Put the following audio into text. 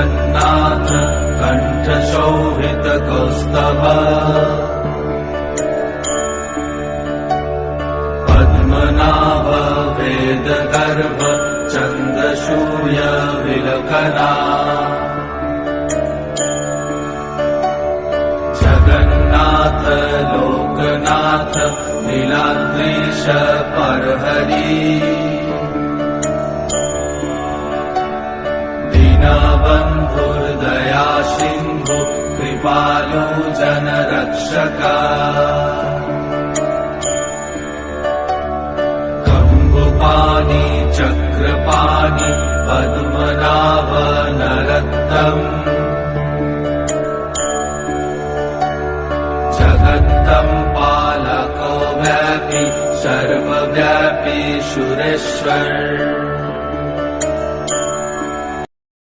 जगन्नाथ कण्ठशोभितकौस्तभ पद्मनाभ वेदगर्भ चन्द्रशूय विलखना जगन्नाथ लोकनाथ नीलाद्रीश परहरि दीनबन्धुर्दया सिन्धु कृपालु जनरक्षका कम्बुपाणि चक्रपाणि पद्मनाभ नरत्तम् जगत्तं पालको व्यापी सर्वव्यापी सुरेश्वर